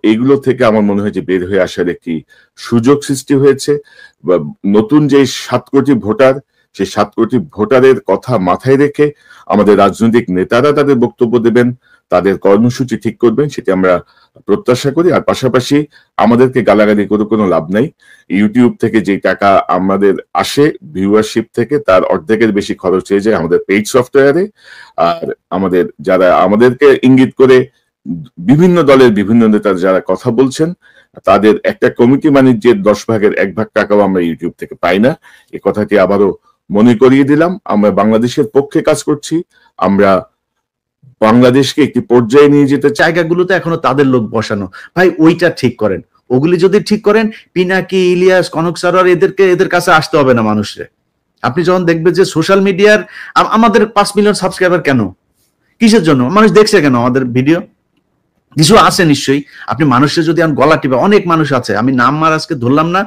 এইগুলো থেকে আমার মনে হয় যে বের হয়ে আসার একটি সুযোগ সৃষ্টি হয়েছে। নতুন যে 7 কোটি ভোটার, সেই 7 কোটি ভোটারের কথা মাথায় রেখে আমাদের রাজনৈতিক নেতারা তাদের বক্তব্য দেবেন, তাদের কর্মসূচি ঠিক করবেন, সেটি আমরা প্রত্যাশা করি। আর পাশাপাশি আমাদেরকে গালাগালি করে কোনো লাভ নাই। ইউটিউব থেকে যে টাকা আমাদের আসে ভিউয়ারশিপ থেকে, তার অর্ধেকের বেশি খরচ হয়ে যায় আমাদের পেইড সফটওয়্যারে। আর আমাদের যারা আমাদেরকে ইঙ্গিত করে বিভিন্ন দলের বিভিন্ন নেতা যারা কথা বলছেন, তাদের একটা কমিটি বাণিজ্যের 10 ভাগের 1 ভাগ টাকাও আমরা ইউটিউব থেকে পাই না। এই কথাটি আবারও মনে করিয়ে দিলাম। আমরা বাংলাদেশের পক্ষে কাজ করছি, আমরা বাংলাদেশকে একটি পর্যায়ে নিয়ে যেতে চাই। জায়গাগুলোতে এখনো তাদের লোক বসানো, ভাই ওইটা ঠিক করেন। ওগুলি যদি ঠিক করেন, পিনাকি, ইলিয়াস, কনক সারোয়ার এদের কাছে আসতে হবে না মানুষরে। আপনি যখন দেখবেন যে সোশ্যাল মিডিয়ার আমাদের 5 মিলিয়ন সাবস্ক্রাইবার কেন, কিসের জন্য, মানুষ দেখছে কেন আমাদের ভিডিও? কিছু আছে নিশ্চয়ই। আপনি মানুষের যদি গলা টিপে, অনেক মানুষ আছে, আমি নাম আর আজকে ধরলাম না,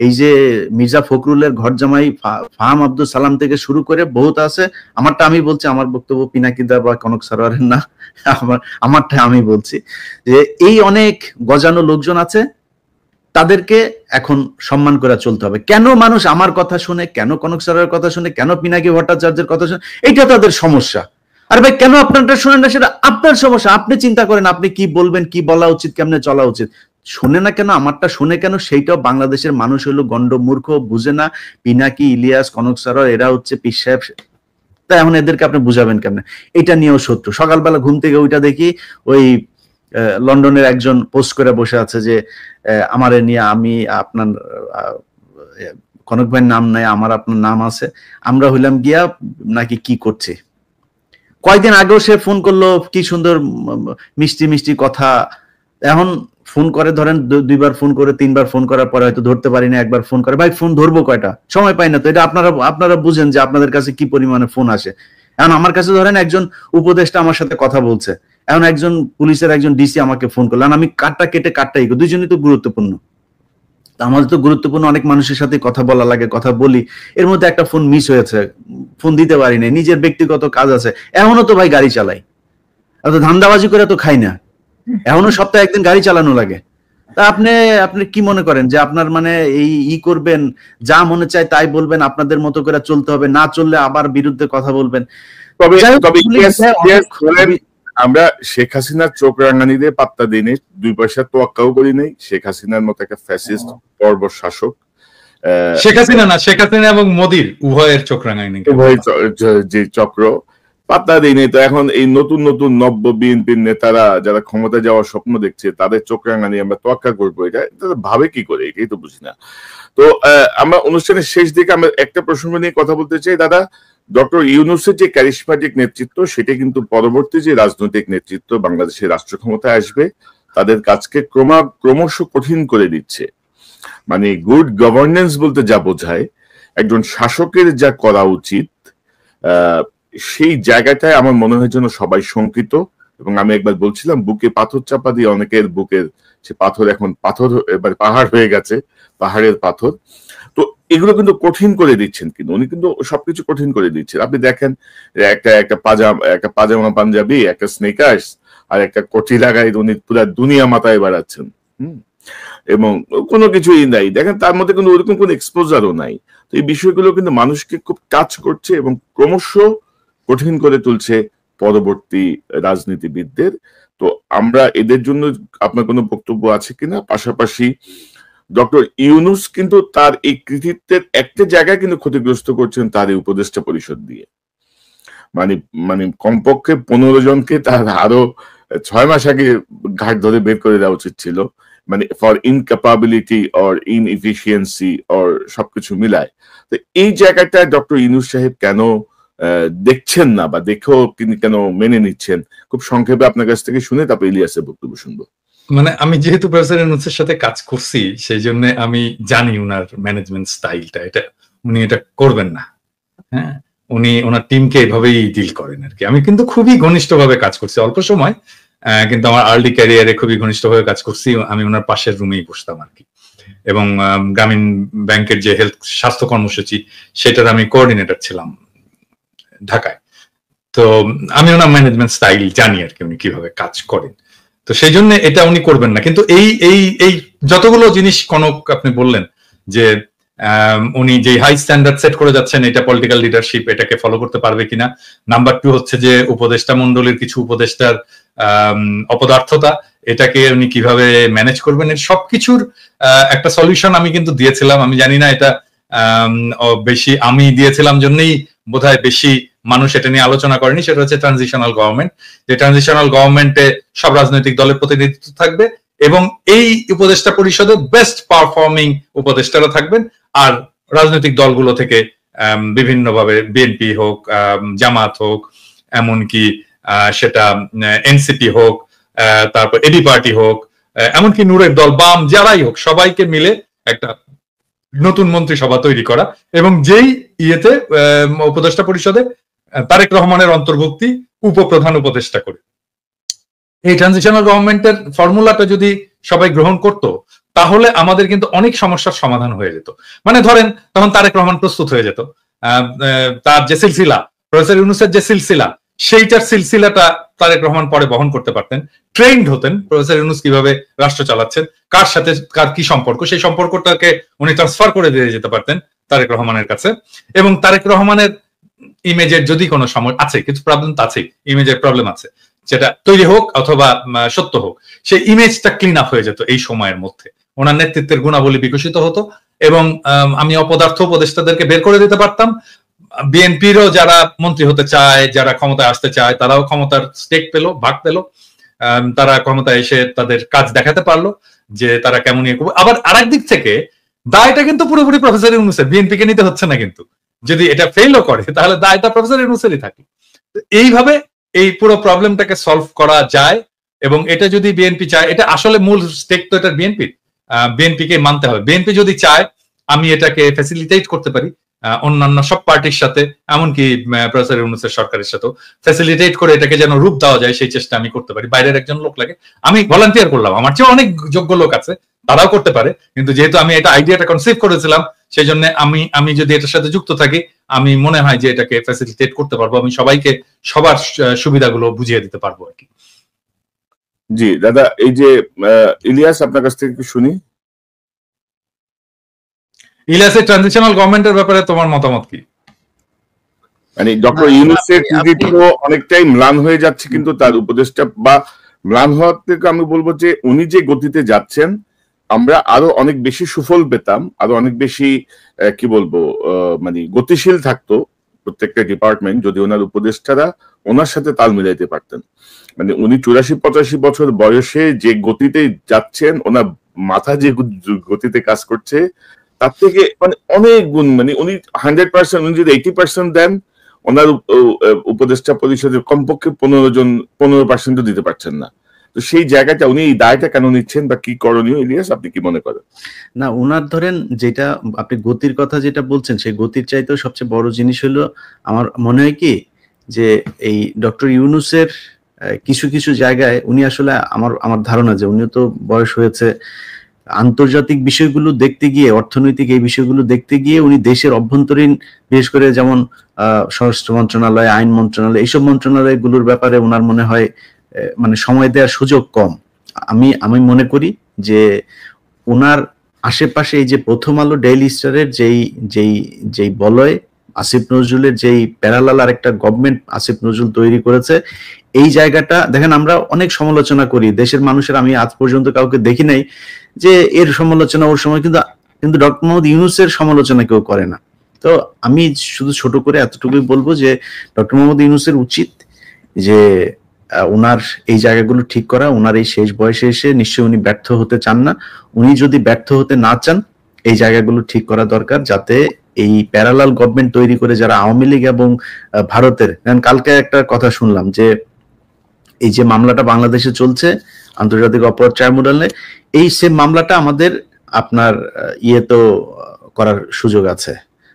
এই যে মির্জা ফখরুলের ঘর জামাই ফাহাম আব্দুল সালাম থেকে শুরু করে বহুত আছে। আমারটা আমি বলছি, আমার বক্তব্য পিনাকিদা বা কনক সারোয়ারের না, আমারটা আমি বলছি যে এই অনেক গজানো লোকজন আছে, তাদেরকে এখন সম্মান করে চলতে হবে। কেন মানুষ আমার কথা শুনে, কেন কনক সারোয়ারের কথা শুনে, কেন পিনাকি ভট্টাচার্যের কথা শুনে, এটা তাদের সমস্যা। আর ভাই কেন আপনারটা শোনেন না, সেটা আপনার সমস্যা। আপনি চিন্তা করেন আপনি কি বলবেন, কি বলা উচিত, কেমনে চলা উচিত। শোনে না কেন, আমারটা শুনে কেন, সেইটাও বাংলাদেশের মানুষ হলো গন্ড মূর্খ, বুঝে না। পিনাকি, ইলিয়াস, কনক সারোয়ার এরা হচ্ছে পীর সাহেব, তাই এখন এদেরকে আপনি বুঝাবেন কেমনে? এটা নিয়েও শত্রু। সকালবেলা ঘুম থেকে ওইটা দেখি, ওই লন্ডনের একজন পোস্ট করে বসে আছে যে আমারে নিয়ে, আমি আপনার কনক ভাইয়ের নাম নাই, আমার আপনার নাম আছে, আমরা হইলাম গিয়া নাকি কি করছি। কয়েকদিন আগেও সে ফোন করলো, কি সুন্দর মিষ্টি মিষ্টি কথা। এখন ফোন করে, ধরেন 2বার ফোন করে, 3বার ফোন করার পরে হয়তো ধরতে পারি না, 1বার ফোন করে, ভাই ফোন ধরবো কয়টা, সময় পাই না তো। এটা আপনারা বুঝেন যে আপনাদের কাছে কি পরিমাণে ফোন আসে। এখন আমার কাছে ধরেন একজন উপদেষ্টা আমার সাথে কথা বলছে, এখন একজন পুলিশের একজন ডিসি আমাকে ফোন করলেন, আমি কাটটা কেটে কাটটাই, দুজনই তো গুরুত্বপূর্ণ। আমাদের তো গুরুত্বপূর্ণ অনেক মানুষের সাথে কথা বলা লাগে, কথা বলি, এর মধ্যে একটা ফোন মিস হয়েছে, ফোন দিতে পারি না, নিজের ব্যক্তিগত কাজ আছে। এখনো তো ভাই গাড়ি চালাই, অত ধান্দাবাজি করে তো খাই না, এখনো সপ্তাহে একদিন গাড়ি চালানো লাগে। তা আপনি কি মনে করেন যে আপনার মানে এই করবেন, যা মনে চায় তাই বলবেন, আপনাদের মতো করে চলতে হবে, না চললে আবার বিরুদ্ধে কথা বলবেন? আমরা শেখ হাসিনার চোখ রাঙানিতে পাত্তা দিই নাই, 2 পয়সা তোয়াক্কাও করি নাই। শেখ হাসিনার মতো একটা ফ্যাসিস্ট বর্বর শাসক, শেখ হাসিনা না, শেখ হাসিনা এবং মোদির উভয়ের চোখ রাঙানি, উভয় যে চক্র, পাত্তা দিই নাই। তো এখন এই নতুন নতুন নব্য বিএনপির নেতারা যারা ক্ষমতা যাওয়ার স্বপ্ন দেখছে, তাদের চোখ রাঙানি আমরা তোয়াক্কা করবো, এটা ভাবে কি করে, এটাই তো বুঝি না। তো আমরা অনুষ্ঠানের শেষ দিকে আমরা একটা প্রসঙ্গ নিয়ে কথা বলতে চাই। দাদা, ডক্টর ইউনূসের যে ক্যারিসম্যাটিক নেতৃত্ব, সেটা কিন্তু পরবর্তী যে রাজনৈতিক নেতৃত্ব বাংলাদেশের রাষ্ট্র ক্ষমতায় আসবে, তাদের কাজকে ক্রমশ কঠিন করে দিচ্ছে। মানে গুড গভর্নেন্স বলতে যা বোঝায়, একজন শাসকের যা করা উচিত, সেই জায়গাটায় আমার মনে হয় যেন সবাই শঙ্কিত। এবং আমি একবার বলছিলাম, বুকে পাথর চাপা দিয়ে অনেকের বুকের সে পাথর এখন এবার পাহাড় হয়ে গেছে, পাহাড়ের পাথর। তো এগুলো কিন্তু কঠিন করে দিচ্ছেন, কিন্তু উনি কিন্তু সবকিছু কঠিন করে দিচ্ছেন। আপনি দেখেন একটা পাজামা পাঞ্জাবি, একটা স্নেকার্স আর একটা কটি লাগাই উনি পুরা দুনিয়া মাথায় বাড়াচ্ছেন, এবং কোনো কিছুই নাই। দেখেন তার মধ্যে কিন্তু ওরকম কোনো এক্সপোজারও নাই। তো এই বিষয়গুলো কিন্তু মানুষকে খুব টাচ করছে এবং ক্রমশ কঠিন করে তুলছে পরবর্তী রাজনীতিবিদদের। তো আমরা এদের জন্য আপনার কোনো বক্তব্য আছে কিনা? পাশাপাশি ডক্টর ইউনূস কিন্তু তার এই কৃতিত্বের একটা জায়গায় কিন্তু ক্ষতিগ্রস্ত করছেন তার এই উপদেষ্টা পরিষদ দিয়ে। মানে কমপক্ষে 15 জনকে তার আরো 6 মাস আগে ঘাট ধরে বের করে দেওয়া উচিত ছিল, মানে ফর ইনক্যাপাবিলিটি অর ইনএফিসিয়েন্সি অর সবকিছু মিলায়। তো এই জায়গাটা ডক্টর ইউনূস সাহেব কেন দেখছেন না, বা দেখেও তিনি কেন মেনে নিচ্ছেন? খুব সংক্ষেপে আপনার কাছ থেকে শুনে তারপর ইলিয়াসের বক্তব্য শুনবো। মানে আমি যেহেতু প্রফেসর ইউনূসের সাথে কাজ করছি, সেই জন্য আমি জানি উনার ম্যানেজমেন্ট স্টাইলটা, উনি এটা করবেন না। হ্যাঁ, উনি ওনার টিমকে এভাবেই ডিল করেন আর কি। আমি কিন্তু খুবই ঘনিষ্ঠভাবে কাজ করছি অল্প সময়, কিন্তু আমার আর্লি ক্যারিয়ারে খুবই ঘনিষ্ঠভাবে কাজ করছি। আমি ওনার পাশের রুমেই বসতাম আর কি, এবং গ্রামীণ ব্যাংকের যে স্বাস্থ্য কর্মসূচি, সেটার আমি কোঅর্ডিনেটর ছিলাম ঢাকায়। তো আমি ওনার ম্যানেজমেন্ট স্টাইল জানি আর কি, উনি কিভাবে কাজ করেন। তো সেই জন্য এটা উনি করবেন না। কিন্তু এই এই এই যতগুলো জিনিস কনক আপনি বললেন যে উনি যে হাই স্ট্যান্ডার্ড সেট করে যাচ্ছেন, এটা পলিটিক্যাল লিডারশিপ এটাকে ফলো করতে পারবে কিনা। নাম্বার 2 হচ্ছে যে উপদেষ্টা মন্ডলীর কিছু উপদেষ্টার অপদার্থতা, এটাকে উনি কিভাবে ম্যানেজ করবেন, এর সবকিছুর একটা সলিউশন আমি কিন্তু দিয়েছিলাম। আমি জানি না এটা বেশি আমি দিয়েছিলাম জন্যই বোধহয় বেশি মানুষ এটা নিয়ে আলোচনা করেনি। সেটা হচ্ছে ট্রানজিশনাল গভর্নমেন্ট, যে ট্রানজিশনাল গভর্নমেন্টে সব রাজনৈতিক দলের প্রতিনিধিত্ব থাকবে এবং এই উপদেষ্টা পরিষদে বেস্ট পারফর্মিং উপদেষ্টারা থাকবেন। আর রাজনৈতিক দলগুলো থেকে বিভিন্নভাবে বিএনপি হোক, জামাত হোক, এমনকি সেটা এনসিপি হোক, তারপর এবি পার্টি হোক, এমনকি নূরের দল, বাম, যারাই হোক, সবাইকে মিলে একটা নতুন মন্ত্রিসভা তৈরি করা এবং যেই ইয়েতে উপদেষ্টা পরিষদে তারেক রহমানের অন্তর্ভুক্তি উপপ্রধান উপদেষ্টা করে। এই ট্রানজিশনাল গভর্নমেন্টের ফর্মুলাটা যদি সবাই গ্রহণ করত তাহলে আমাদের কিন্তু অনেক সমস্যার সমাধান হয়ে যেত। মানে ধরেন তখন তারেক রহমান প্রস্তুত হয়ে যেত, তার যে সিলসিলা, প্রফেসর ইউনূসের যে সিলসিলা, সেইটার সিলসিলাটা তারেক রহমান পরে বহন করতে পারতেন। ট্রেন্ড হতেন প্রফেসর ইউনূস কিভাবে রাষ্ট্র চালাচ্ছেন, কার সাথে কার কি সম্পর্ক, সেই সম্পর্কটাকে উনি ট্রান্সফার করে দিয়ে যেতে পারতেন তারেক রহমানের কাছে। এবং তারেক রহমানের ইমেজের যদি কোনো সময় আছে, কিছু প্রবলেম তো আছে, ইমেজের প্রবলেম আছে, যেটা তৈরি হোক অথবা সত্য হোক, সেই ইমেজটা ক্লিন আপ হয়ে যেত এই সময়ের মধ্যে। ওনার নেতৃত্বের গুণাবলী বিকশিত হতো এবং আমি অপদার্থ উপদেষ্টাদেরকে বের করে দিতে পারতাম। বিএনপিরও যারা মন্ত্রী হতে চায়, যারা ক্ষমতায় আসতে চায়, তারাও ক্ষমতার স্টেক পেলো, ভাগ পেলো। তারা ক্ষমতায় এসে তাদের কাজ দেখাতে পারলো যে তারা কেমন ইয়ে করবে। আবার আরেক দিক থেকে দায়টা কিন্তু পুরোপুরি প্রফেসর ইউনূসের, বিএনপি কে নিতে হচ্ছে না। কিন্তু যদি এটা ফেলও করে তাহলে দায়টা প্রফেসর ইউনূসেরই থাকে। এইভাবে এই পুরো প্রবলেমটাকে সলভ করা যায় এবং এটা যদি বিএনপি চায়, এটা আসলে মূল স্টেক তো এটা বিএনপির, বিএনপি কে মানতে হবে। বিএনপি যদি চায় আমি এটাকে ফ্যাসিলিটেট করতে পারি অন্যান্য সব পার্টির সাথে, এমনকি প্রফেসর ইউনূসের সরকারের সাথেও ফ্যাসিলিটেট করে এটাকে যেন রূপ দেওয়া যায় সেই চেষ্টা আমি করতে পারি। বাইরের একজন লোক লাগে, আমি ভলান্টিয়ার করলাম, আমার চেয়ে অনেক যোগ্য লোক আছে, তারাও করতে পারে। কিন্তু যেহেতু আমি এটা আইডিয়াটা কনসিভ করেছিলাম, সেই জন্য আমি যদি এটার সাথে যুক্ত থাকি, আমি মনে হয় যে এটাকে ফ্যাসিলিটেট করতে পারবো, আমি সবাইকে সবার সুবিধাগুলো বুঝিয়ে দিতে পারবো আর কি। জি দাদা, এই যে ইলিয়াস, আপনার কাছ থেকে একটু শুনি। ইলিয়াসের ট্রানজিশনাল গভর্নমেন্টের ব্যাপারে তোমার মতামত কি? মানে ডক্টর ইউনূসের কৃতিত্ব অনেকটাই ম্লান হয়ে যাচ্ছে, কিন্তু তার উপদেষ্টা বা ম্লান হওয়ার থেকে আমি বলবো যে উনি যে গতিতে যাচ্ছেন আমরা আরো অনেক বেশি সুফল পেতাম, আরো অনেক বেশি কি বলবো মানে গতিশীল থাকতো প্রত্যেকটা ডিপার্টমেন্ট যদি ওনার উপদেষ্টারা ওনার সাথে তাল মিলাইতে পারতেন। মানে উনি 84-85 বছর বয়সে যে গতিতে যাচ্ছেন, ওনার মাথা যে গতিতে কাজ করছে তার থেকে মানে অনেক গুণ, মানে উনি 100%, উনি যদি 80% দেন, ওনার উপদেষ্টা পরিষদের কমপক্ষে 15% দিতে পারছেন না। তো সেই জায়গাটা উনি এই দায়টা কেন নিচ্ছেন বা কি করণীয়, ইলিয়াস আপনি কি মনে করেন? না, ওনার ধরেন যেটা আপনি গতির কথা যেটা বলছেন, সেই গতির চাইতেও সবচেয়ে বড় জিনিস হলো আমার মনে হয় কি যে এই ডক্টর ইউনূসের কিছু কিছু জায়গায় উনি আসলে আমার ধারণা যে উনিও তো বয়স হয়েছে, আন্তর্জাতিক বিষয়গুলো দেখতে গিয়ে, অর্থনৈতিক এই বিষয়গুলো দেখতে গিয়ে উনি দেশের অভ্যন্তরীণ, বিশেষ করে যেমন স্বরাষ্ট্র মন্ত্রণালয়, আইন মন্ত্রণালয়, এইসব মন্ত্রণালয়গুলোর ব্যাপারে ওনার মনে হয় মানে সময় দেওয়ার সুযোগ কম। আমি মনে করি যে ওনার আশেপাশে এই যে প্রথম আলো, ডেইলি স্টারের যেই বলয়, আসিফ নজরুলের যেই প্যারালাল আর একটা গভর্নমেন্ট আসিফ নজরুল তৈরি করেছে, এই জায়গাটা দেখেন আমরা অনেক সমালোচনা করি দেশের মানুষের, আমি আজ পর্যন্ত কাউকে দেখি নাই যে এর সমালোচনা ওর সময়, কিন্তু ডক্টর মোহাম্মদ ইউনূসের সমালোচনা কেউ করে না। তো আমি শুধু ছোট করে এতটুকুই বলবো যে ডক্টর মোহাম্মদ ইউনূসের উচিত যে ওনার এই জায়গাগুলো ঠিক করা। ওনার এই শেষ বয়সে এসে নিশ্চয়ই উনি ব্যর্থ হতে চান না। উনি যদি ব্যর্থ হতে না চান, এই জায়গাগুলো ঠিক করা দরকার, যাতে এই প্যারালাল গভর্নমেন্ট তৈরি করে যারা আওয়ামী লীগ এবং ভারতের, কালকে একটা কথা শুনলাম যে এই যে মামলাটা বাংলাদেশে চলছে আন্তর্জাতিক অপরাধ ট্রাইব্যুনালে, এই সেম মামলাটা আমাদের আপনার ইয়েতো করার সুযোগ আছে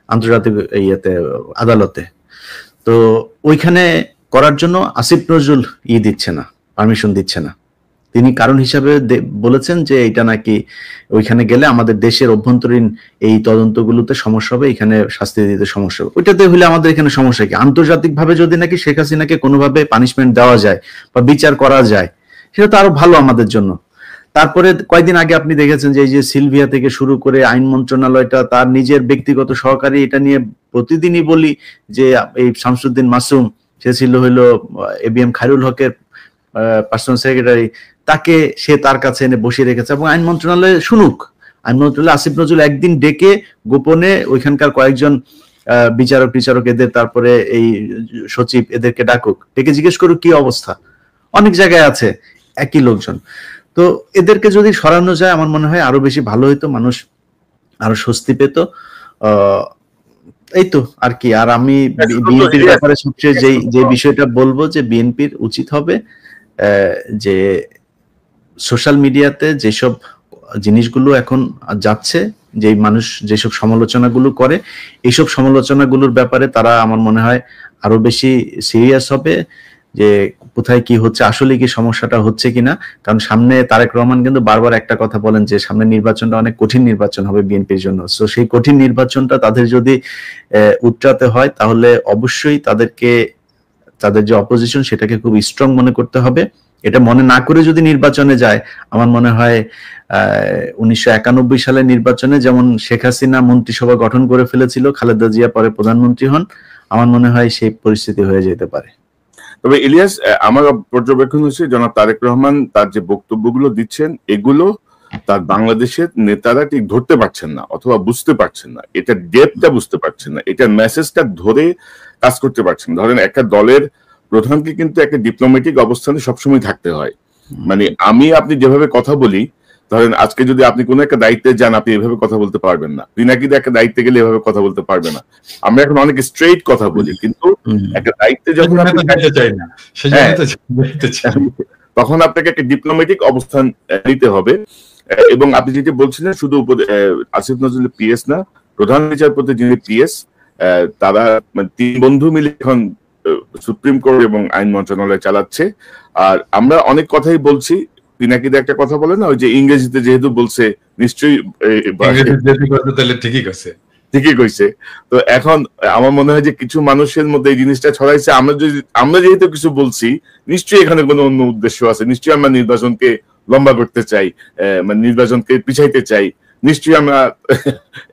আন্তর্জাতিক ইয়েতে, আদালতে। তো ওইখানে করার জন্য আসিফ নজরুল দিচ্ছে না, পারমিশন দিচ্ছে না। তিনি কারণ হিসাবে বলেছেন যে এটা নাকি ওইখানে গেলে আমাদের দেশের অভ্যন্তরীণ এই তদন্তগুলোতে সমস্যা হবে, এখানে শাস্তি দিতে সমস্যা হবে। ওইটাতে হলে আমাদের এখানে সমস্যা কি? আন্তর্জাতিক ভাবে যদি নাকি শেখ হাসিনাকে কোনোভাবে পানিশমেন্ট দেওয়া যায় বা বিচার করা যায়, সেটা তো আরো ভালো আমাদের জন্য। তারপরে কয়েকদিন আগে আপনি দেখেছেন যে এই যে সিলভিয়া থেকে শুরু করে আইন মন্ত্রণালয়টা তার নিজের ব্যক্তিগত সহকারী, এটা নিয়ে প্রতিদিনই বলি যে এই শামসুদ্দিন মাসুম, সে ছিল হইলো ABM খায়রুল হকের পার্সোনাল সেক্রেটারি, তাকে সে তার কাছে এনে বসিয়ে রেখেছে এবং আইন মন্ত্রণালয়ে শুনুক। আইন মন্ত্রণালয়ে আসিফ নজরুল একদিন ডেকে গোপনে ওইখানকার কয়েকজন বিচারক এদের, তারপরে এই সচিব এদেরকে ডাকুক, ডেকে জিজ্ঞেস করুক কি অবস্থা। অনেক জায়গায় আছে একই লোকজন। তো এদেরকে যদি সরানো যায় আমার মনে হয় আরো বেশি ভালো হইতো, মানুষ আরো স্বস্তি পেত। এই তো আর কি। আর আমি বিএনপির ব্যাপারে সবচেয়ে যে বিষয়টা বলবো যে বিএনপির উচিত হবে যে সোশ্যাল মিডিয়াতে যেসব জিনিসগুলো এখন যাচ্ছে, যে মানুষ যেসব সমালোচনাগুলো করে, এইসব সমালোচনাগুলোর ব্যাপারে তারা আমার মনে হয় আরো বেশি সিরিয়াস হবে যে কোথায় কি হচ্ছে, আসলে কি সমস্যাটা হচ্ছে কিনা। কারণ সামনে তারেক রহমান কিন্তু বারবার একটা কথা বলেন যে সামনে নির্বাচনটা অনেক কঠিন নির্বাচন হবে বিএনপির জন্য। সো সেই কঠিন নির্বাচনটা তাদের যদি উতরাতে হয় তাহলে অবশ্যই তাদের যে অপোজিশন সেটাকে খুব স্ট্রং মনে করতে হবে। এটা মনে না করে যদি নির্বাচনে যায়, আমার মনে হয় 1991 সালের নির্বাচনে যেমন শেখ হাসিনা মন্ত্রিসভা গঠন করে ফেলেছিল, খালেদা জিয়া পরে প্রধানমন্ত্রী হন, আমার মনে হয় সেই পরিস্থিতি হয়ে যেতে পারে। তবে ইলিয়াস, আমার পর্যবেক্ষণ হচ্ছে জনাব তারেক রহমান তার যে বক্তব্যগুলো দিচ্ছেন এগুলো তার বাংলাদেশের নেতারা ঠিক ধরতে পারছেন না অথবা বুঝতে পারছেন না, এটা ডেপটা বুঝতে পারছেন না, এটা মেসেজটা ধরে কাজ করতে পারছেন। ধরেন একটা দলের প্রধানকে কিন্তু একটা ডিপ্লোম্যাটিক অবস্থানে সবসময় থাকতে হয়। মানে আপনি যেভাবে কথা বলি, ধরেন আজকে যদি আপনি কোনো একটা দায়িত্বে যান, আপনি এভাবে কথা বলতে পারবেন না। পিনাকিদা একটা দায়িত্বে গেলে এভাবে কথা বলতে পারবে না। আমরা এখন অনেক স্ট্রেইট কথা বলি, কিন্তু একটা দায়িত্বে যখন তখন আপনাকে একটা ডিপ্লোম্যাটিক অবস্থান নিতে হবে। এবং আপনি যেটি বলছিলেন, শুধু আসিফ নজরুল PS না, প্রধান বিচারপতি যিনি PS, তারা তিন বন্ধু মিলে এখন সুপ্রিম কোর্ট এবং আইন মন্ত্রণালয় চালাচ্ছে। আর আমরা অনেক কথাই বলছি, পিনাকিদা একটা কথা বলে না, ওই যে ইংরেজিতে যেহেতু বলছে নিশ্চয়ই ঠিকই কইছে। তো এখন আমার মনে হয় যে কিছু মানুষের মধ্যে এই জিনিসটা ছড়াইছে, আমরা যেহেতু কিছু বলছি নিশ্চয়ই এখানে কোনো অন্য উদ্দেশ্য আছে, নিশ্চয়ই আমরা নির্বাচনকে লম্বা করতে চাই, মানে নির্বাচনকে পিছাইতে চাই, নিশ্চয়ই আমরা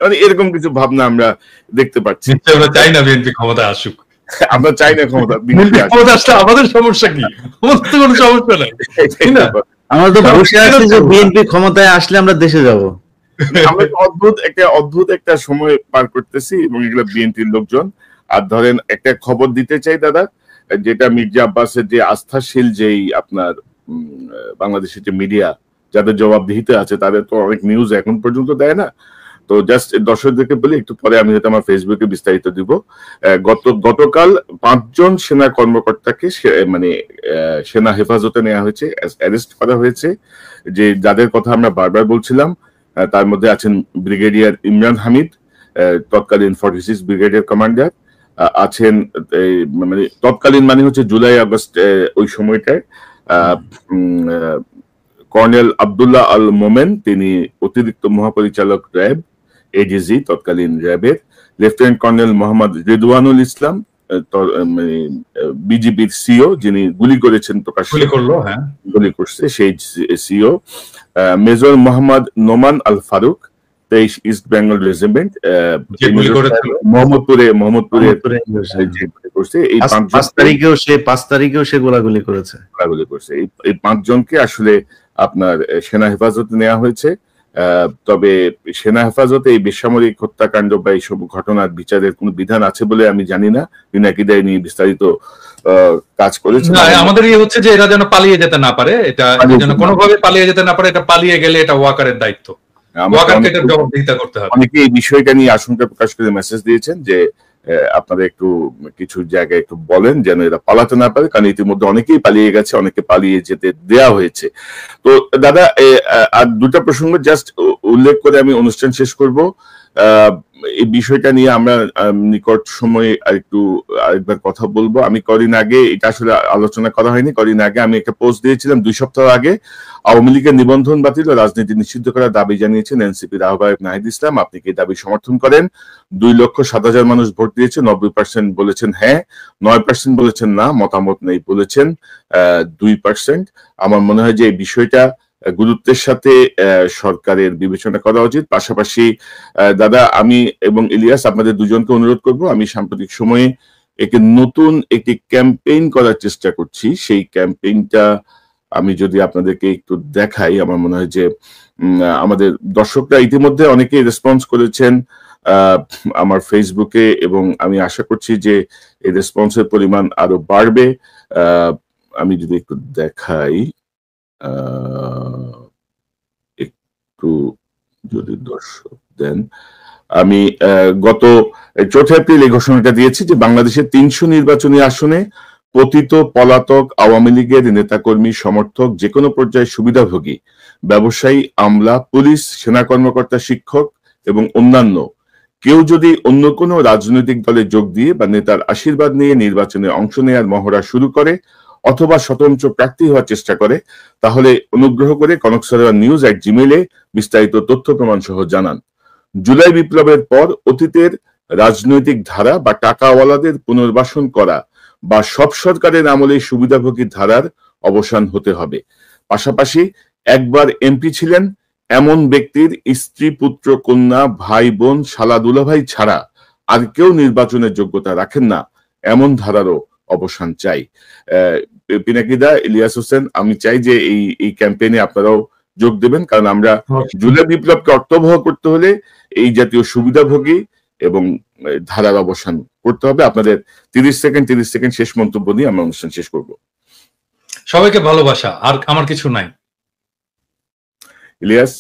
মানে এরকম কিছু ভাবনা আমরা দেখতে পাচ্ছি। আমরা চাই না বিএনপি ক্ষমতা আসুক, আমরা চাই না ক্ষমতা আসলে আমাদের সমস্যা কি? আমাদের তো কোনো সমস্যা নাই, আমরা তো বসে আছি যে বিএনপি ক্ষমতায় আসলে আমরা দেশে যাব। আমরা অদ্ভুত একটা সময় পার করতেছি এবং এগুলো বিএনপির লোকজন। আর ধরেন একটা খবর দিতে চাই দাদা, যেটা মির্জা আব্বাসের যে আস্থাশীল যেই আপনার বাংলাদেশের যে মিডিয়া যাদের জবাবদিহিতে আছে, তাদের তো অনেক নিউজ এখন পর্যন্ত দেয় না। তো জাস্ট দর্শকদেরকে বলি, একটু পরে আমি হয়তো আমার ফেসবুকে বিস্তারিত দিব। গতকাল 5 জন সেনা কর্মকর্তাকে মানে সেনা হেফাজতে নেওয়া হয়েছে, অ্যারেস্ট করা হয়েছে। যে যাদের কথা আমরা বারবার বলছিলাম, তার মধ্যে আছেন ব্রিগেডিয়ার ইমরান হামিদ, তৎকালীন 46 ব্রিগেডিয়ার কমান্ডার, আছেন মানে তৎকালীন মানে হচ্ছে জুলাই আগস্ট ওই সময়টায় কর্নেল আব্দুল্লাহ আল মোমেন, তিনি অতিরিক্ত মহাপরিচালক র্যাব ADG তৎকালীন র্যাবের, লেফটেন্যান্ট কর্নেল মোহাম্মদ রিদওয়ানুল ইসলাম বিজিবির CO, যিনি গুলি করেছেন, গুলি করছে সেই CO, major Mohammad Noman Al Faruk, 23 east Bengal regiment, মোহাম্মদপুরে করছে। এই 5 তারিখেও সে গোলাগুলি করেছে। এই 5 জনকে আসলে আপনার সেনা হেফাজতে নেওয়া হয়েছে। তবে সেনা হেফাজতে এই বেসামরিক হত্যাকাণ্ড বা এইসব ঘটনার বিচারের কোন বিধান আছে বলে আমি জানি না। পিনাকিদা নিয়ে বিস্তারিত কাজ করেছে। আমাদের হচ্ছে যে এরা যেন পালিয়ে যেতে না পারে, এটা যেন কোনোভাবে পালিয়ে যেতে না পারে। এটা পালিয়ে গেলে এটা ওয়াকারের দায়িত্ব, ওয়াকারকে এটা জবাবদিহিতা করতে হবে। অনেকে এই বিষয়টা নিয়ে আশঙ্কা প্রকাশ করে মেসেজ দিয়েছেন যে আপনারা একটু কিছু জায়গায় একটু বলেন যেন এরা পালাতে না পারে, কারণ ইতিমধ্যে অনেকেই পালিয়ে গেছে, অনেকে পালিয়ে যেতে দেয়া হয়েছে। তো দাদা, আর দুটা প্রসঙ্গ জাস্ট উল্লেখ করে আমি অনুষ্ঠান শেষ করব। এই বিষয়টা নিয়ে আমরা নিকট সময়ে আরেকবার কথা বলবো। আমি কদিন আগে, এটা আসলে আলোচনা করা হয়নি, কদিন আগে আমি একটা পোস্ট দিয়েছিলাম, 2 সপ্তাহ আগে, আওয়ামী লীগের নিবন্ধন বাতিল ও রাজনীতি নিষিদ্ধ করার দাবি জানিয়েছেন এনসিপির আহ্বায়ক নাহিদ ইসলাম। আপনি কি দাবি সমর্থন করেন? 2,07,000 মানুষ ভোট দিয়েছে, 90% বলেছেন হ্যাঁ, 9% বলেছেন না, মতামত নেই বলেছেন 2%। আমার মনে হয় যে এই বিষয়টা গুরুত্বের সাথে সরকারের বিবেচনা করা উচিত। পাশাপাশি দাদা, আমি এবং ইলিয়াস আপনাদের দুজনকে অনুরোধ করব, আমি সাম্প্রতিক সময়ে নতুন একটি ক্যাম্পেইন করার চেষ্টা করছি। সেই ক্যাম্পেইনটা আমি যদি আপনাদেরকে একটু দেখাই, আমার মনে হয় যে আমাদের দর্শকরা ইতিমধ্যে অনেকেই রেসপন্স করেছেন আমার ফেসবুকে, এবং আমি আশা করছি যে এই রেসপন্সের পরিমাণ আরো বাড়বে। আমি যদি একটু দেখাই, একটু যদি দর্শক দেন, আমি গত 4 এপ্রিল এই ঘোষণাটা দিয়েছি যে বাংলাদেশের 300 নির্বাচনী আসনে পতিত পলাতক আওয়ামী লীগের নেতাকর্মী, সমর্থক, যে কোনো পর্যায়ে সুবিধাভোগী ব্যবসায়ী, আমলা, পুলিশ, সেনা কর্মকর্তা, শিক্ষক এবং অন্যান্য কেউ যদি অন্য কোনো রাজনৈতিক দলে যোগ দিয়ে বা নেতার আশীর্বাদ নিয়ে নির্বাচনে অংশ নেওয়ার মহড়া শুরু করে অথবা স্বতন্ত্র প্রার্থী হওয়ার চেষ্টা করে, তাহলে অনুগ্রহ করে কনকসারোয়ার@gmail বিস্তারিত তথ্য প্রমাণ সহ জানান। জুলাই বিপ্লবের পর অতীতের রাজনৈতিক ধারা বা টাকাওয়ালাদের পুনর্বাসন করা বা সব সরকারের আমলে সুবিধাভোগী ধারার অবসান হতে হবে। পাশাপাশি একবার এমপি ছিলেন এমন ব্যক্তির স্ত্রী, পুত্র, কন্যা, ভাই, বোন, শালা, দুলাভাই ছাড়া আর কেউ নির্বাচনের যোগ্যতা রাখেন না, এমন ধারারও অবসান চাই। পিনাকিদা, ইলিয়াস হোসেন, আমি চাই যে এই ক্যাম্পেইনে আপনারাও যোগ দেবেন, কারণ আমরা জুলাই বিপ্লবকে অর্থবহ করতে হলে এই জাতীয় সুবিধাভোগী এবং ধারার অবসান করতে হবে। আপনাদের 30 সেকেন্ড শেষ মন্তব্য দিয়ে আমরা অনুষ্ঠান শেষ করব। সবাইকে ভালোবাসা, আর আমার কিছু নাই। ইলিয়াস?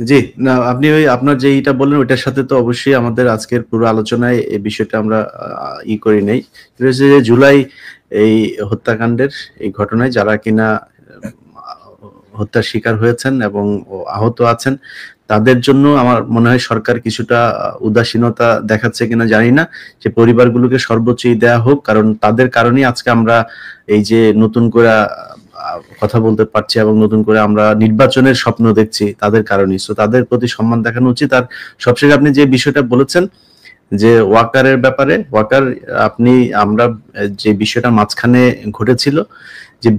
জি না, আপনি আপনার যে এটা বললেন ওইটার সাথে তো অবশ্যই আমাদের আজকের পুরো আলোচনায় এই বিষয়টা আমরা করি নেই। যে জুলাই এই হত্যাকাণ্ডের এই ঘটনায় যারা কিনা হত্যার শিকার হয়েছেন এবং আহত আছেন, তাদের জন্য আমার মনে হয় সরকার কিছুটা উদাসীনতা দেখাচ্ছে কিনা জানি না, যে পরিবারগুলোকে সর্বোচ্চই দেয়া হোক, কারণ তাদের কারণেই আজকে আমরা এই যে নতুন করে কথা বলতে পারছি এবং নতুন করে আমরা নির্বাচনের স্বপ্ন দেখছি, তাদের কারণেই। সো তাদের প্রতি সম্মান দেখানো উচিত। আর সবশেষে আপনি যে বিষয়টা বলেছেন যে ওয়াকারের ব্যাপারে, ওয়াকার আমরা যে বিষয়টা মাঝখানে ঘটেছিল যে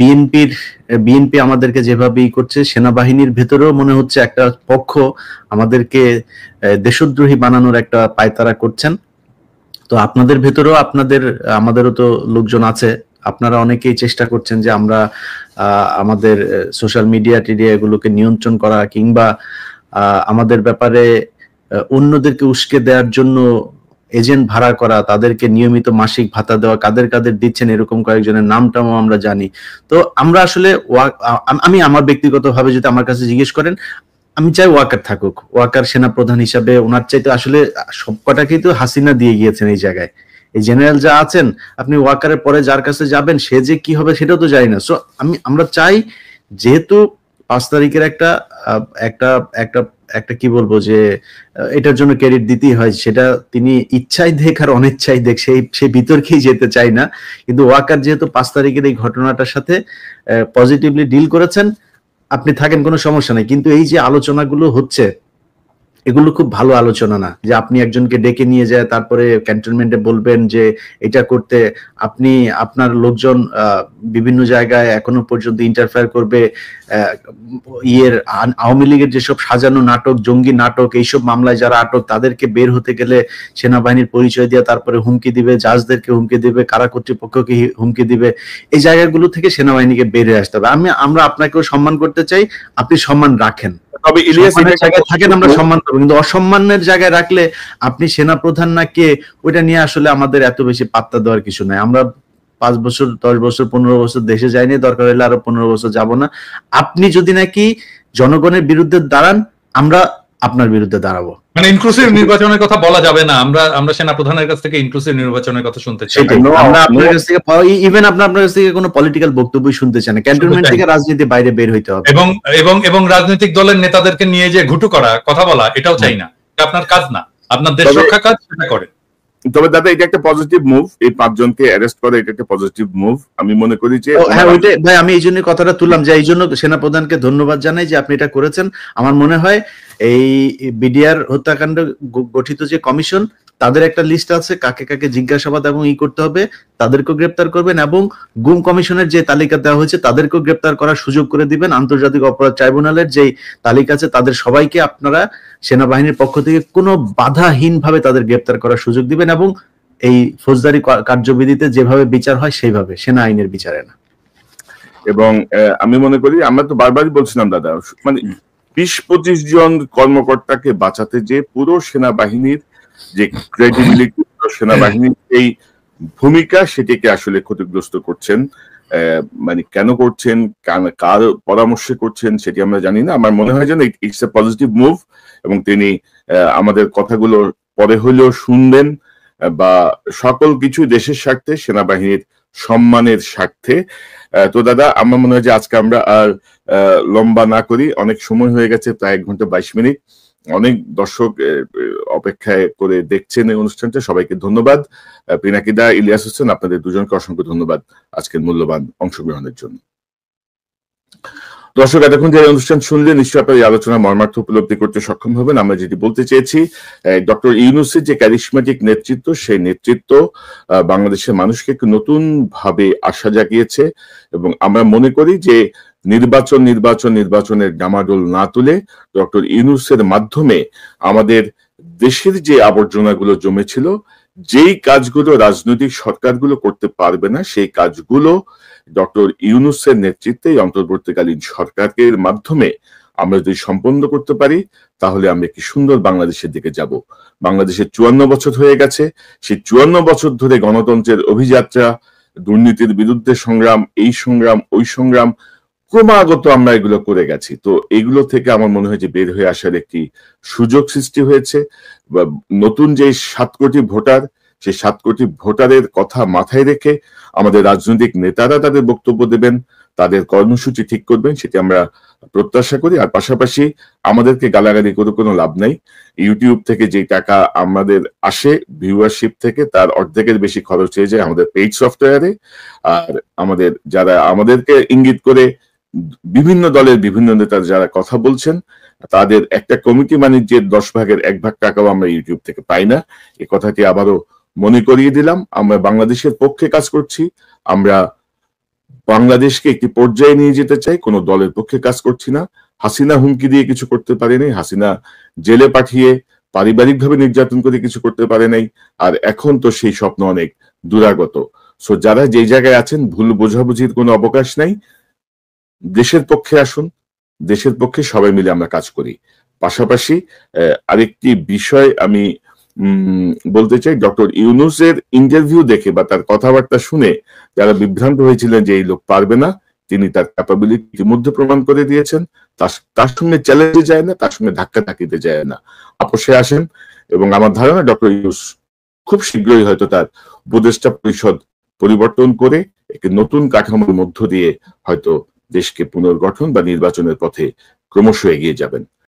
বিএনপি আমাদেরকে যেভাবে করছে, সেনাবাহিনীর ভেতরেও মনে হচ্ছে একটা পক্ষ আমাদেরকে দেশদ্রোহী বানানোর একটা পায়তারা করছেন। তো আপনাদের ভেতরেও আমাদেরও তো লোকজন আছে, আপনারা অনেকেই চেষ্টা করছেন যে আমরা আমাদের সোশ্যাল মিডিয়া এগুলোকে নিয়ন্ত্রণ করা কিংবা আমাদের ব্যাপারে অন্যদেরকে উস্কে দেওয়ার জন্য এজেন্ট ভাড়া করা, তাদেরকে নিয়মিত মাসিক ভাতা দেওয়া, কাদের দিচ্ছেন এরকম কয়েকজনের নামটাও আমরা জানি। তো আমরা আসলে আমি আমার ব্যক্তিগতভাবে যদি আমার কাছে জিজ্ঞেস করেন, আমি চাই ওয়াকার থাকুক। ওয়াকার সেনা প্রধান হিসাবে ওনার চাইতে আসলে সবকটাকেই তো হাসিনা দিয়ে গিয়েছেন এই জায়গায়। এই জেনারেল যা আছেন, আপনি ওয়াকারের পরে যার কাছে যাবেন সে যে কি হবে সেটাও তো জানি না। সো আমরা চাই, যেহেতু 5 তারিখের একটা কি বলবো যে এটার জন্য ক্রেডিট দিতেই হয়, সেটা তিনি ইচ্ছাই দেখ আর অনিচ্ছাই দেখ, সেই বিতর্কেই যেতে চাই না। কিন্তু ওয়াকার যেহেতু 5 তারিখের এই ঘটনাটার সাথে পজিটিভলি ডিল করেছেন, আপনি থাকেন, কোনো সমস্যা নেই। কিন্তু এই যে আলোচনাগুলো হচ্ছে, এগুলো খুব ভালো আলোচনা না, যে আপনি একজনকে ডেকে নিয়ে যায় তারপরে ক্যান্টনমেন্টে বলবেন যে এটা করতে, আপনি আপনার লোকজন বিভিন্ন জায়গায় এখনো পর্যন্ত ইন্টারফেয়ার করবে। আওয়ামী লীগের যেসব সাজানো নাটক, জঙ্গি নাটক, এইসব মামলায় যারা আটক, তাদেরকে বের হতে গেলে সেনাবাহিনীর পরিচয় দিয়ে তারপরে হুমকি দিবে, জাজদেরকে হুমকি দিবে, কারা কর্তৃপক্ষকে হুমকি দিবে। এই জায়গাগুলো থেকে সেনাবাহিনীকে বের হয়ে আসতে হবে। আমরা আপনাকেও সম্মান করতে চাই, আপনি সম্মান রাখেন, তবে ইলিয়াস জায়গায় থাকেন, আমরা সম্মান করবো। কিন্তু অসম্মানের জায়গায় রাখলে আপনি সেনা প্রধান না কে, ওইটা নিয়ে আসলে আমাদের এত বেশি পাত্তা দেওয়ার কিছু নাই। আমরা 5 বছর, 10 বছর, 15 বছর দেশে যাইনি, দরকার হলে আরো 15 বছর যাব না। আপনি যদি নাকি জনগণের বিরুদ্ধে দাঁড়ান, আমরা আপনার বিরুদ্ধে দাঁড়াবো। মানে ইনক্লুসিভ নির্বাচনের কথা বলা যাবে না। আমরা সেনা প্রধানের কাছ থেকে ইনক্লুসিভ নির্বাচনের কথা শুনতে চাই। আমরা আপনার কাছ থেকে ইভেন আপনার কাছ থেকে কোনো পলিটিক্যাল বক্তব্যই শুনতে চাই না। ক্যান্টনমেন্ট থেকে রাজনীতি বাইরে বের হইতে হবে এবং রাজনৈতিক দলের নেতাদেরকে নিয়ে যে ঘুটু করা, কথা বলা, এটাও চাই না। আপনার কাজ না, আপনার দেশ রক্ষা কাজ, সেটা করেন। তবে দাদা এটা একটা পজিটিভ মুভ, এই 5 জনকে অ্যারেস্ট করা এটা একটা পজিটিভ মুভ। আমি মনে করি যে হ্যাঁ ওইটাই ভাই, আমি এই জন্য কথাটা তুললাম যে এই জন্য সেনাপ্রধানকে ধন্যবাদ জানাই যে আপনি এটা করেছেন। আমার মনে হয় এই বিডিআর হত্যাকাণ্ড গঠিত যে কমিশন, তাদের একটা লিস্ট আছে কাকে কাকে জিজ্ঞাসাবাদ এবং করতে হবে, তাদেরকেও গ্রেপ্তার করবেন, এবং গুম কমিশনের যে তালিকা দেওয়া হয়েছে তাদেরকেও গ্রেপ্তার করার সুযোগ করে দিবেন। আন্তর্জাতিক অপরাধ ট্রাইব্যুনালের যে তালিকা আছে তাদের সবাইকে আপনারা সেনাবাহিনীর পক্ষ থেকে কোনো বাধাহীন ভাবে তাদের গ্রেপ্তার করার সুযোগ দিবেন, এবং এই ফৌজদারি কার্যবিধিতে যেভাবে বিচার হয় সেইভাবে, সেনা আইনের বিচারে না। এবং আমি মনে করি, আমরা তো বারবারই বলছিলাম দাদা, মানে 20-25 জন কর্মকর্তাকে বাঁচাতে যে পুরো সেনাবাহিনীর যে ক্রেডিবিলিটি, সেনাবাহিনীর এই ভূমিকা, সেটিকে আসলে ক্ষতিগ্রস্ত করছেন। মানে কেন করছেন, কার পরামর্শে করছেন সেটি আমরা জানি না। আমার মনে হয় যেন ইটস এ পজিটিভ মুভ, এবং তিনি আমাদের কথাগুলো পরে হলেও শুনবেন, বা সকল কিছু দেশের স্বার্থে, সেনাবাহিনীর সম্মানের স্বার্থে। তো দাদা আমার মনে হয় যে আজকে আমরা আর লম্বা না করি, অনেক সময় হয়ে গেছে, প্রায় 1 ঘন্টা 22 মিনিট। অনেক দর্শক অপেক্ষায় করে দেখছেন এই অনুষ্ঠানটা, সবাইকে ধন্যবাদ। পিনাকিদা, ইলিয়াস হোসেন, আপনাদের দুজনকে অসংখ্য ধন্যবাদ আজকের মূল্যবান অংশগ্রহণের জন্য। দর্শক এতক্ষণ যে অনুষ্ঠান শুনলে নিশ্চয়ই আপনার এই আলোচনা মর্মার্থ উপলব্ধি করতে সক্ষম হবেন। আমরা যেটি বলতে চেয়েছি, ডক্টর ইউনূসের যে ক্যারিসমেটিক নেতৃত্ব, সেই নেতৃত্ব বাংলাদেশের মানুষকে একটু নতুন ভাবে আশা জাগিয়েছে, এবং আমরা মনে করি যে নির্বাচনের ডামাডোল না তুলে ডক্টর ইউনূসের মাধ্যমে আমাদের দেশের যে আবর্জনাগুলো জমেছিল, যেই কাজগুলো রাজনৈতিক সরকারগুলো করতে পারবে না, সেই কাজগুলো ডক্টর ইউনূসের নেতৃত্বে অন্তর্বর্তীকালীন সরকারের মাধ্যমে আমরা যদি সম্পন্ন করতে পারি, তাহলে আমরা একটি সুন্দর বাংলাদেশের দিকে যাব। বাংলাদেশের 54 বছর হয়ে গেছে, সেই 54 বছর ধরে গণতন্ত্রের অভিযাত্রা, দুর্নীতির বিরুদ্ধে সংগ্রাম, এই সংগ্রাম ওই সংগ্রাম, ক্রমাগত আমরা এগুলো করে গেছি। তো এগুলো থেকে আমার মনে হয় যে বের হয়ে আসার একটি সুযোগ সৃষ্টি হয়েছে। নতুন যে 7 কোটি ভোটার, সেই 7 কোটি ভোটারের কথা মাথায় রেখে আমাদের রাজনৈতিক নেতারা তাদের বক্তব্য দেবেন, তাদের কর্মসূচি ঠিক করবেন, সেটি আমরা প্রত্যাশা করি। আর পাশাপাশি আমাদেরকে গালাগালি করে কোনো লাভ নাই। ইউটিউব থেকে যে টাকা আমাদের আসে ভিউয়ারশিপ থেকে, তার অর্ধেকের বেশি খরচ হয়ে যায় আমাদের পেইড সফটওয়্যারে। আর আমাদের যারা আমাদেরকে ইঙ্গিত করে বিভিন্ন দলের বিভিন্ন নেতা যারা কথা বলছেন, তাদের একটা কমিটি বাণিজ্যের 10 ভাগের 1 ভাগ টাকাও আমরা ইউটিউব থেকে পাই না। এই কথাটি আবারও মনে করিয়ে দিলাম। আমরা বাংলাদেশের পক্ষে কাজ করছি, আমরা বাংলাদেশকে একটি পর্যায়ে নিয়ে যেতে চাই, কোনো দলের পক্ষে কাজ করছি না। হাসিনা হুমকি দিয়ে কিছু করতে পারেনি, হাসিনা জেলে পাঠিয়ে পারিবারিকভাবে নির্যাতন করে কিছু করতে পারে নাই, আর এখন তো সেই স্বপ্ন অনেক দূরাগত। সো যারা যেই জায়গায় আছেন, ভুল বোঝাবুঝির কোনো অবকাশ নাই। দেশের পক্ষে আসুন, দেশের পক্ষে সবাই মিলে আমরা কাজ করি। পাশাপাশি আরেকটি বিষয় আমি বলতে চাই, ডক্টর ইউনূসের ইন্টারভিউ দেখে বা তার কথাবার্তা শুনে যারা বিভ্রান্ত হয়েছিলেন যে এই লোক পারবে না, তিনি তার ক্যাপাবিলিটি ইতিমধ্যে প্রমাণ করে দিয়েছেন। তার সঙ্গে চ্যালেঞ্জে যায় না, তার সঙ্গে ধাক্কা ধাক্কিতে যায় না, আপোষে আসেন। এবং আমার ধারণা ডক্টর ইউনূস খুব শীঘ্রই হয়তো তার উপদেষ্টা পরিষদ পরিবর্তন করে একটি নতুন কাঠামোর মধ্য দিয়ে হয়তো দেশকে পুনর্গঠন বা নির্বাচনের পথে ক্রমশ এগিয়ে যাবেন।